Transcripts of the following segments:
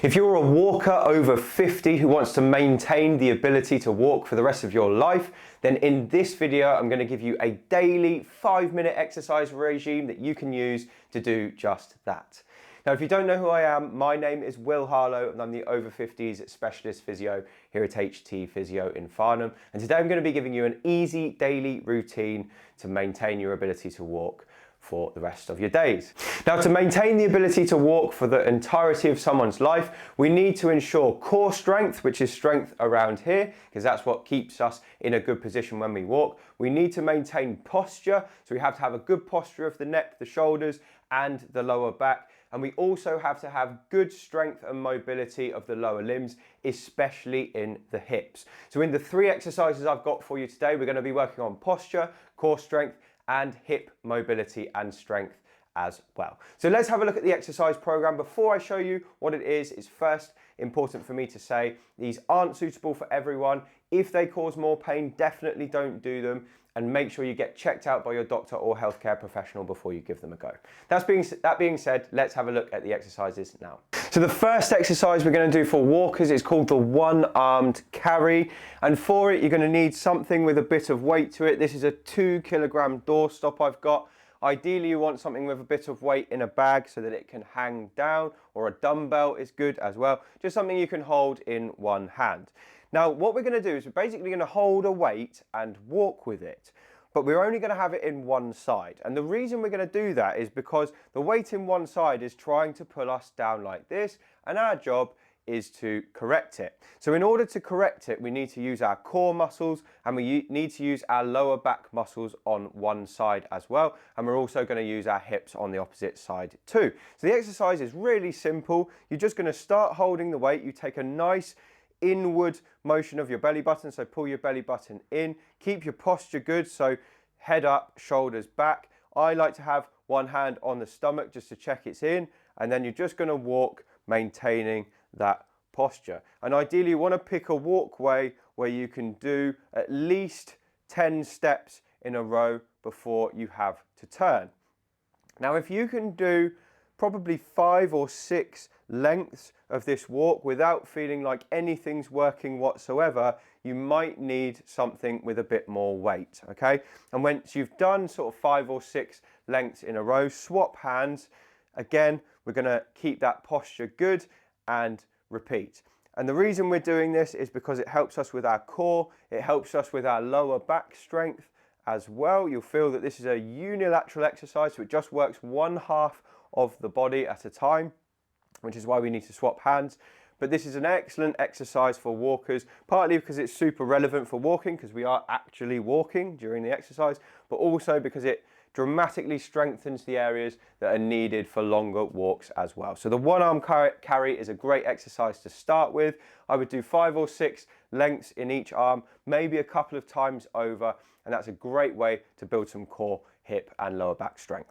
If you're a walker over 50 who wants to maintain the ability to walk for the rest of your life, then in this video, I'm going to give you a daily 5-minute exercise regime that you can use to do just that. Now, if you don't know who I am, my name is Will Harlow and I'm the Over-Fifties specialist physio here at HT Physio in Farnham. And today I'm going to be giving you an easy daily routine to maintain your ability to walk for the rest of your days. Now, to maintain the ability to walk for the entirety of someone's life, we need to ensure core strength, which is strength around here, because that's what keeps us in a good position when we walk. We need to maintain posture, so we have to have a good posture of the neck, the shoulders, and the lower back. And we also have to have good strength and mobility of the lower limbs, especially in the hips. So in the 3 exercises I've got for you today, we're going to be working on posture, core strength, and hip mobility and strength as well. So let's have a look at the exercise program. Before I show you what it is, it's first important for me to say these aren't suitable for everyone. If they cause more pain, definitely don't do them, and make sure you get checked out by your doctor or healthcare professional before you give them a go. That being said, let's have a look at the exercises now. So the first exercise we're going to do for walkers is called the one-armed carry, and for it you're going to need something with a bit of weight to it. This is a 2-kilogram doorstop I've got. Ideally you want something with a bit of weight in a bag so that it can hang down, or a dumbbell is good as well. Just something you can hold in one hand. Now what we're going to do is we're basically going to hold a weight and walk with it, but we're only going to have it in one side. And the reason we're going to do that is because the weight in one side is trying to pull us down like this, and our job is to correct it. So in order to correct it, we need to use our core muscles, and we need to use our lower back muscles on one side as well. And we're also going to use our hips on the opposite side too. So the exercise is really simple. You're just going to start holding the weight. You take a nice inward motion of your belly button, so pull your belly button in. Keep your posture good, so head up, shoulders back. I like to have one hand on the stomach just to check it's in, and then you're just going to walk maintaining that posture. And ideally you want to pick a walkway where you can do at least 10 steps in a row before you have to turn. Now if you can do probably 5 or 6 lengths of this walk without feeling like anything's working whatsoever, you might need something with a bit more weight, okay? And once you've done sort of 5 or 6 lengths in a row, swap hands. Again, we're going to keep that posture good and repeat. And the reason we're doing this is because it helps us with our core, it helps us with our lower back strength as well. You'll feel that this is a unilateral exercise, so it just works one half of the body at a time, which is why we need to swap hands. But this is an excellent exercise for walkers, partly because it's super relevant for walking, because we are actually walking during the exercise, but also because it dramatically strengthens the areas that are needed for longer walks as well. So the one-arm carry is a great exercise to start with. I would do 5 or 6 lengths in each arm, maybe a couple of times over, and that's a great way to build some core, hip and lower back strength.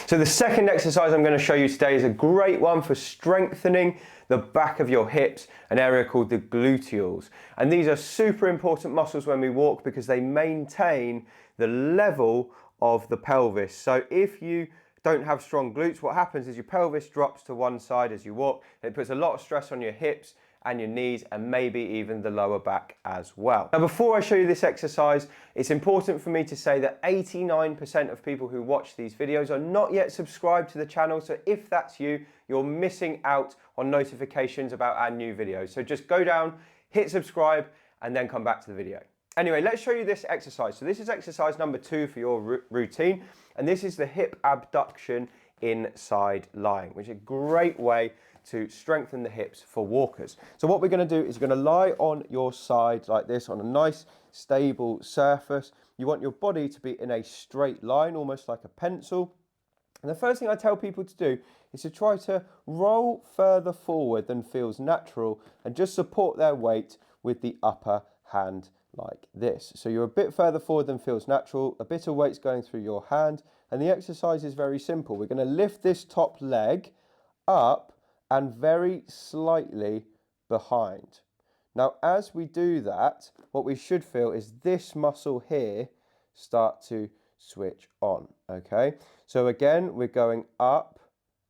So the second exercise I'm going to show you today is a great one for strengthening the back of your hips, an area called the gluteals. And these are super important muscles when we walk because they maintain the level of the pelvis. So if you don't have strong glutes, what happens is your pelvis drops to one side as you walk. It puts a lot of stress on your hips and your knees, and maybe even the lower back as well. Now before I show you this exercise, it's important for me to say that 89% of people who watch these videos are not yet subscribed to the channel, so if that's you, you're missing out on notifications about our new videos. So just go down, hit subscribe, and then come back to the video. Anyway, let's show you this exercise. So this is exercise number 2 for your routine, and this is the hip abduction inside lying, which is a great way to strengthen the hips for walkers. So what we're going to do is you're going to lie on your side like this on a nice stable surface. You want your body to be in a straight line, almost like a pencil. And the first thing I tell people to do is to try to roll further forward than feels natural and just support their weight with the upper hand like this. So you're a bit further forward than feels natural, a bit of weight's going through your hand, and the exercise is very simple. We're going to lift this top leg up and very slightly behind. Now as we do that, what we should feel is this muscle here start to switch on, okay? So again, we're going up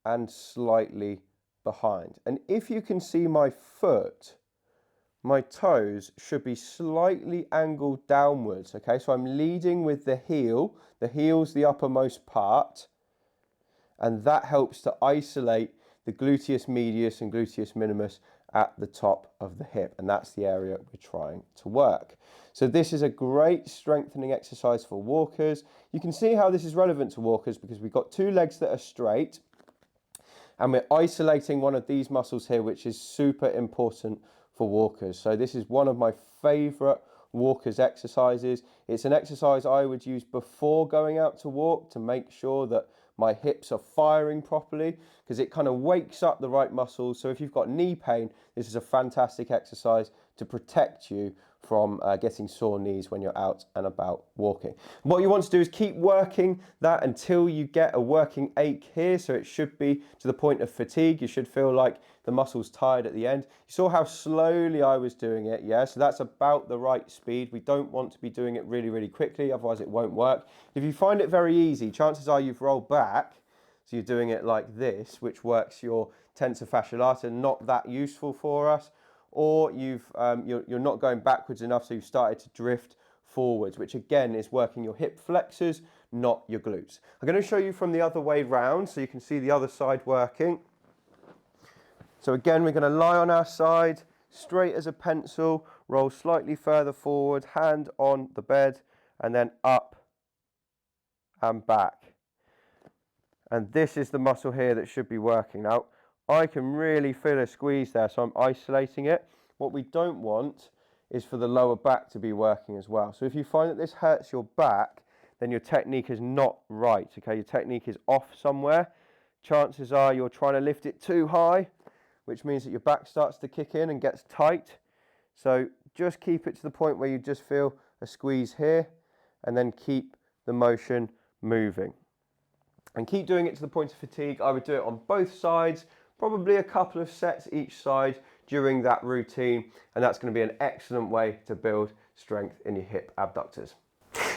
and slightly behind. And if you can see my foot, my toes should be slightly angled downwards, okay? So I'm leading with the heel. The heel's the uppermost part, and that helps to isolate the gluteus medius and gluteus minimus at the top of the hip, and that's the area we're trying to work. So this is a great strengthening exercise for walkers. You can see how this is relevant to walkers because we've got two legs that are straight, and we're isolating one of these muscles here, which is super important for walkers. So this is one of my favorite walkers exercises. It's an exercise I would use before going out to walk to make sure that my hips are firing properly, because it kind of wakes up the right muscles. So if you've got knee pain, this is a fantastic exercise to protect you from getting sore knees when you're out and about walking. What you want to do is keep working that until you get a working ache here. So it should be to the point of fatigue. You should feel like the muscle's tired at the end. You saw how slowly I was doing it, yeah? So that's about the right speed. We don't want to be doing it really, really quickly, otherwise it won't work. If you find it very easy, chances are you've rolled back, so you're doing it like this, which works your tensor fasciae lata, not that useful for us, or you're not going backwards enough, so you've started to drift forwards, which again is working your hip flexors, not your glutes. I'm going to show you from the other way round so you can see the other side working. So again, we're going to lie on our side, straight as a pencil, roll slightly further forward, hand on the bed, and then up and back. And this is the muscle here that should be working. Now, I can really feel a squeeze there, so I'm isolating it. What we don't want is for the lower back to be working as well. So if you find that this hurts your back, then your technique is not right, okay? Your technique is off somewhere. Chances are you're trying to lift it too high, which means that your back starts to kick in and gets tight. So just keep it to the point where you just feel a squeeze here, and then keep the motion moving. And keep doing it to the point of fatigue. I would do it on both sides, probably a couple of sets each side during that routine, and that's going to be an excellent way to build strength in your hip abductors.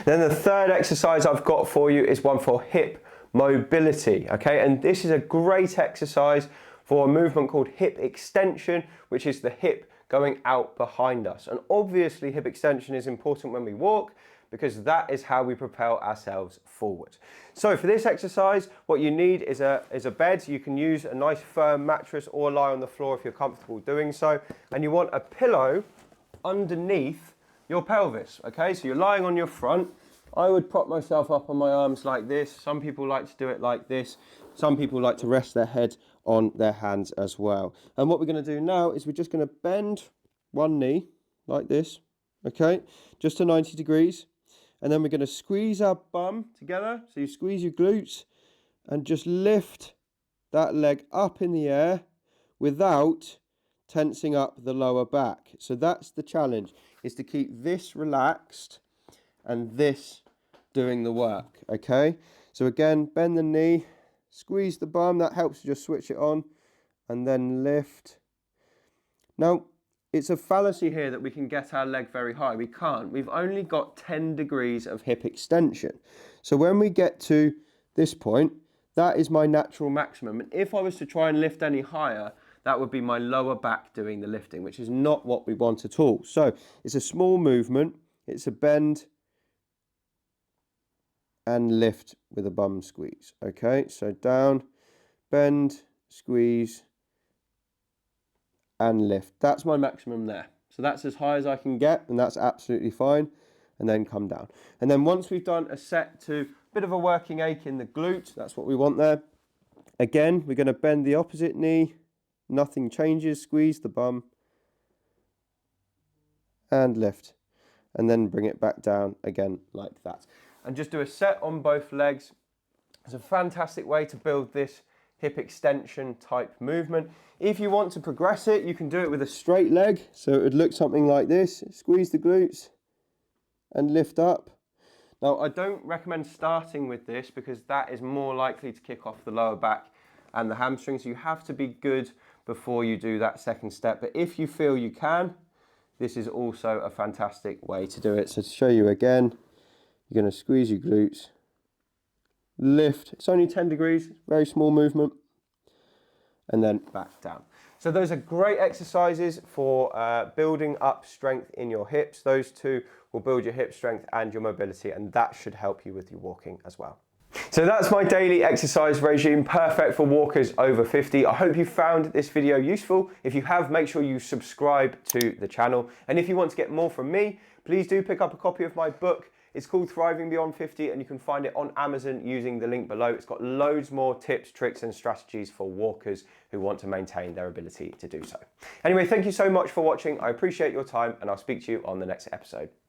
Then the third exercise I've got for you is one for hip mobility, okay? And this is a great exercise for a movement called hip extension, which is the hip going out behind us. And obviously hip extension is important when we walk, because that is how we propel ourselves forward. So for this exercise, what you need is a bed. You can use a nice firm mattress or lie on the floor if you're comfortable doing so. And you want a pillow underneath your pelvis, okay? So you're lying on your front. I would prop myself up on my arms like this. Some people like to do it like this. Some people like to rest their head on their hands as well. And what we're going to do now is we're just going to bend one knee like this, okay? Just to 90 degrees. And then we're going to squeeze our bum together. So you squeeze your glutes and just lift that leg up in the air without tensing up the lower back. So that's the challenge, is to keep this relaxed and this doing the work, okay? So again, bend the knee, squeeze the bum, that helps to just switch it on, and then lift. Now, it's a fallacy here that we can get our leg very high. We can't. We've only got 10 degrees of hip extension. So when we get to this point, that is my natural maximum. And if I was to try and lift any higher, that would be my lower back doing the lifting, which is not what we want at all. So it's a small movement. It's a bend and lift with a bum squeeze. Okay, so down, bend, squeeze, and lift. That's my maximum there. So that's as high as I can get, and that's absolutely fine. And then come down. And then once we've done a set to a bit of a working ache in the glute, that's what we want there. Again, we're going to bend the opposite knee. Nothing changes. Squeeze the bum and lift. And then bring it back down again like that. And just do a set on both legs. It's a fantastic way to build this hip extension type movement. If you want to progress it, you can do it with a straight leg. So it would look something like this. Squeeze the glutes and lift up. Now, I don't recommend starting with this because that is more likely to kick off the lower back and the hamstrings. You have to be good before you do that second step. But if you feel you can, this is also a fantastic way to do it. So to show you again, you're going to squeeze your glutes, lift. It's only 10 degrees, very small movement. and then back down. So those are great exercises for building up strength in your hips. Those two will build your hip strength and your mobility, and that should help you with your walking as well. So that's my daily exercise regime, perfect for walkers over 50. I hope you found this video useful. If you have, make sure you subscribe to the channel. And if you want to get more from me, please do pick up a copy of my book. It's called Thriving Beyond 50, and you can find it on Amazon using the link below. It's got loads more tips, tricks, and strategies for walkers who want to maintain their ability to do so. Anyway, thank you so much for watching. I appreciate your time, and I'll speak to you on the next episode.